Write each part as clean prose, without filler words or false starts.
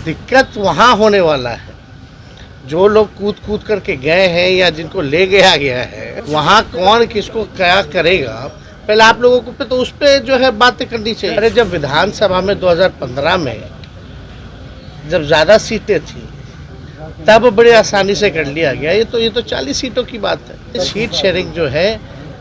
दिक्कत वहाँ होने वाला है, जो लोग कूद कूद करके गए हैं या जिनको ले गया गया है, वहाँ कौन किसको क्या करेगा, पहले आप लोगों को पे तो उस पर जो है बातें करनी चाहिए। अरे जब विधानसभा में 2015 में जब ज़्यादा सीटें थी तब बड़ी आसानी से कर लिया गया। ये तो 40 सीटों की बात है। सीट शेयरिंग जो है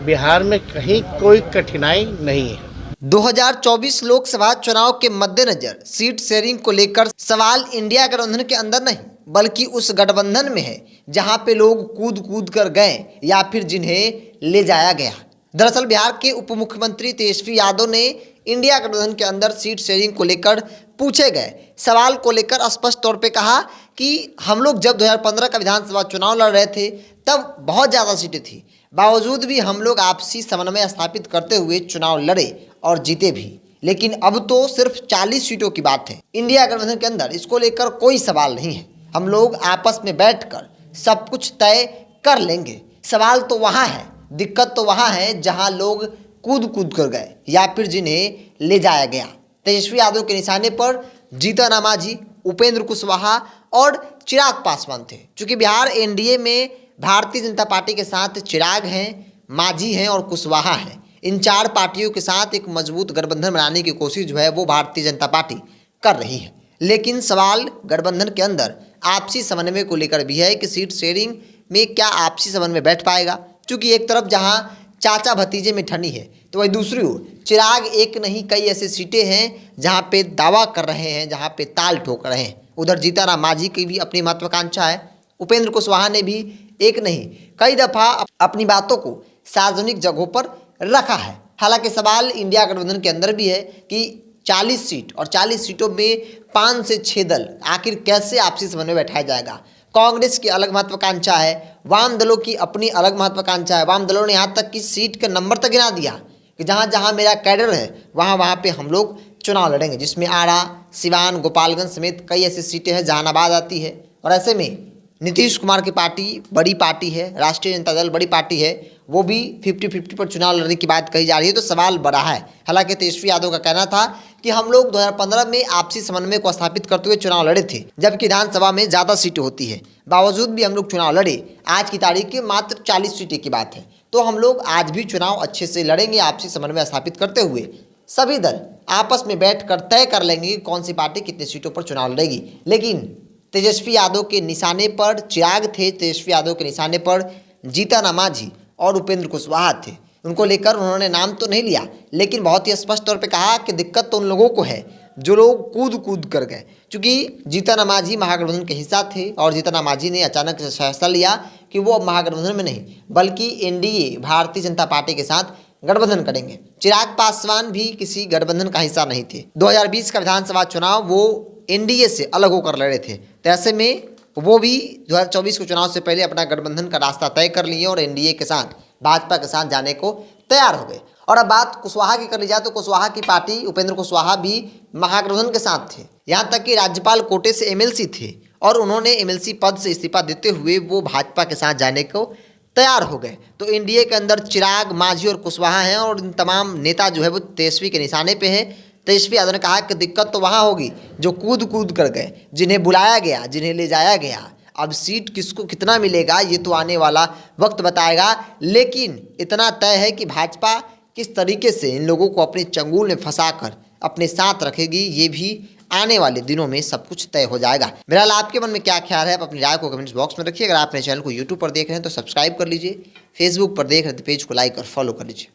बिहार में कहीं कोई कठिनाई नहीं है। 2024 लोकसभा चुनाव के मद्देनजर सीट शेयरिंग को लेकर सवाल इंडिया गठबंधन के अंदर नहीं बल्कि उस गठबंधन में है जहां पे लोग कूद कूद कर गए या फिर जिन्हें ले जाया गया। दरअसल बिहार के उप मुख्यमंत्री तेजस्वी यादव ने इंडिया गठबंधन के अंदर सीट शेयरिंग को लेकर पूछे गए सवाल को लेकर स्पष्ट तौर पे कहा कि हम लोग जब 2015 का विधानसभा चुनाव लड़ रहे थे तब बहुत ज़्यादा सीटें थी, बावजूद भी हम लोग आपसी समन्वय स्थापित करते हुए चुनाव लड़े और जीते भी, लेकिन अब तो सिर्फ 40 सीटों की बात है इंडिया गठबंधन के अंदर। इसको लेकर कोई सवाल नहीं है, हम लोग आपस में बैठकर सब कुछ तय कर लेंगे। सवाल तो वहाँ है, दिक्कत तो वहाँ है जहाँ लोग कूद कूद कर गए या फिर जिन्हें ले जाया गया। तेजस्वी यादव के निशाने पर जीतन राम मांझी, उपेंद्र कुशवाहा और चिराग पासवान थे। चूँकि बिहार एनडीए में भारतीय जनता पार्टी के साथ चिराग हैं, मांझी हैं और कुशवाहा हैं। इन चार पार्टियों के साथ एक मजबूत गठबंधन बनाने की कोशिश जो है वो भारतीय जनता पार्टी कर रही है। लेकिन सवाल गठबंधन के अंदर आपसी समन्वय को लेकर भी है कि सीट शेयरिंग में क्या आपसी समन्वय बैठ पाएगा। क्योंकि एक तरफ जहां चाचा भतीजे में ठनी है तो वही दूसरी ओर चिराग एक नहीं कई ऐसी सीटें हैं जहां पे दावा कर रहे हैं, जहां पे ताल ठोक रहे हैं। उधर जीतन राम मांझी की भी अपनी महत्वाकांक्षा है, उपेंद्र कुशवाहा ने भी एक नहीं कई दफ़ा अपनी बातों को सार्वजनिक जगहों पर रखा है। हालांकि सवाल इंडिया गठबंधन के अंदर भी है कि 40 सीट और 40 सीटों में 5 से 6 दल आखिर कैसे आपसी समन्वय बैठाया जाएगा। कांग्रेस की अलग महत्वाकांक्षा है, वाम दलों की अपनी अलग महत्वाकांक्षा है। वाम दलों ने यहाँ तक कि सीट के नंबर तक गिना दिया कि जहाँ जहाँ मेरा कैडर है वहाँ पे हम लोग चुनाव लड़ेंगे, जिसमें आरा, सिवान, गोपालगंज समेत कई ऐसी सीटें हैं, जहानाबाद आती है। और ऐसे में नीतीश कुमार की पार्टी बड़ी पार्टी है, राष्ट्रीय जनता दल बड़ी पार्टी है, वो भी 50-50 पर चुनाव लड़ने की बात कही जा रही है, तो सवाल बड़ा है। हालांकि तेजस्वी यादव का कहना था कि हम लोग 2015 में आपसी समन्वय को स्थापित करते हुए चुनाव लड़े थे, जबकि विधानसभा में ज़्यादा सीटें होती है, बावजूद भी हम लोग चुनाव लड़े। आज की तारीख की मात्र 40 सीटें की बात है, तो हम लोग आज भी चुनाव अच्छे से लड़ेंगे आपसी समन्वय स्थापित करते हुए। सभी दल आपस में बैठ कर तय कर लेंगे कि कौन सी पार्टी कितनी सीटों पर चुनाव लड़ेगी। लेकिन तेजस्वी यादव के निशाने पर चिराग थे, तेजस्वी यादव के निशाने पर जीतन राम मांझी और उपेंद्र कुशवाहा थे। उनको लेकर उन्होंने नाम तो नहीं लिया, लेकिन बहुत ही स्पष्ट तौर पे कहा कि दिक्कत तो उन लोगों को है जो लोग कूद कूद कर गए। क्योंकि जीतन राम मांझी महागठबंधन के हिस्सा थे और जीतन राम मांझी ने अचानक से फैसला लिया कि वो अब महागठबंधन में नहीं बल्कि एनडीए भारतीय जनता पार्टी के साथ गठबंधन करेंगे। चिराग पासवान भी किसी गठबंधन का हिस्सा नहीं थे। 2020 का विधानसभा चुनाव वो एनडीए से अलग होकर लड़े थे, तो ऐसे में वो भी 2024 के चुनाव से पहले अपना गठबंधन का रास्ता तय कर लिए और एनडीए के साथ, भाजपा के साथ जाने को तैयार हो गए। और अब बात कुशवाहा की कर ली जाए तो कुशवाहा की पार्टी उपेंद्र कुशवाहा भी महागठबंधन के साथ थे। यहाँ तक कि राज्यपाल कोटे से एमएलसी थे और उन्होंने एमएलसी पद से इस्तीफा देते हुए वो भाजपा के साथ जाने को तैयार हो गए। तो एनडीए के अंदर चिराग, मांझी और कुशवाहा हैं और इन तमाम नेता जो है वो तेजस्वी के निशाने पे है। तेजस्वी यादव ने कहा कि दिक्कत तो वहाँ होगी जो कूद कूद कर गए, जिन्हें बुलाया गया, जिन्हें ले जाया गया। अब सीट किसको कितना मिलेगा ये तो आने वाला वक्त बताएगा, लेकिन इतना तय है कि भाजपा किस तरीके से इन लोगों को अपने चंगुल में फंसाकर अपने साथ रखेगी, ये भी आने वाले दिनों में सब कुछ तय हो जाएगा। मेरा आपके मन में क्या ख्याल है, आप अपनी राय को कमेंट्स बॉक्स में रखिए। अगर आप मेरे चैनल को यूट्यूब पर देख रहे हैं तो सब्सक्राइब कर लीजिए, फेसबुक पर देख रहे हैं तो पेज को लाइक और फॉलो कर लीजिए।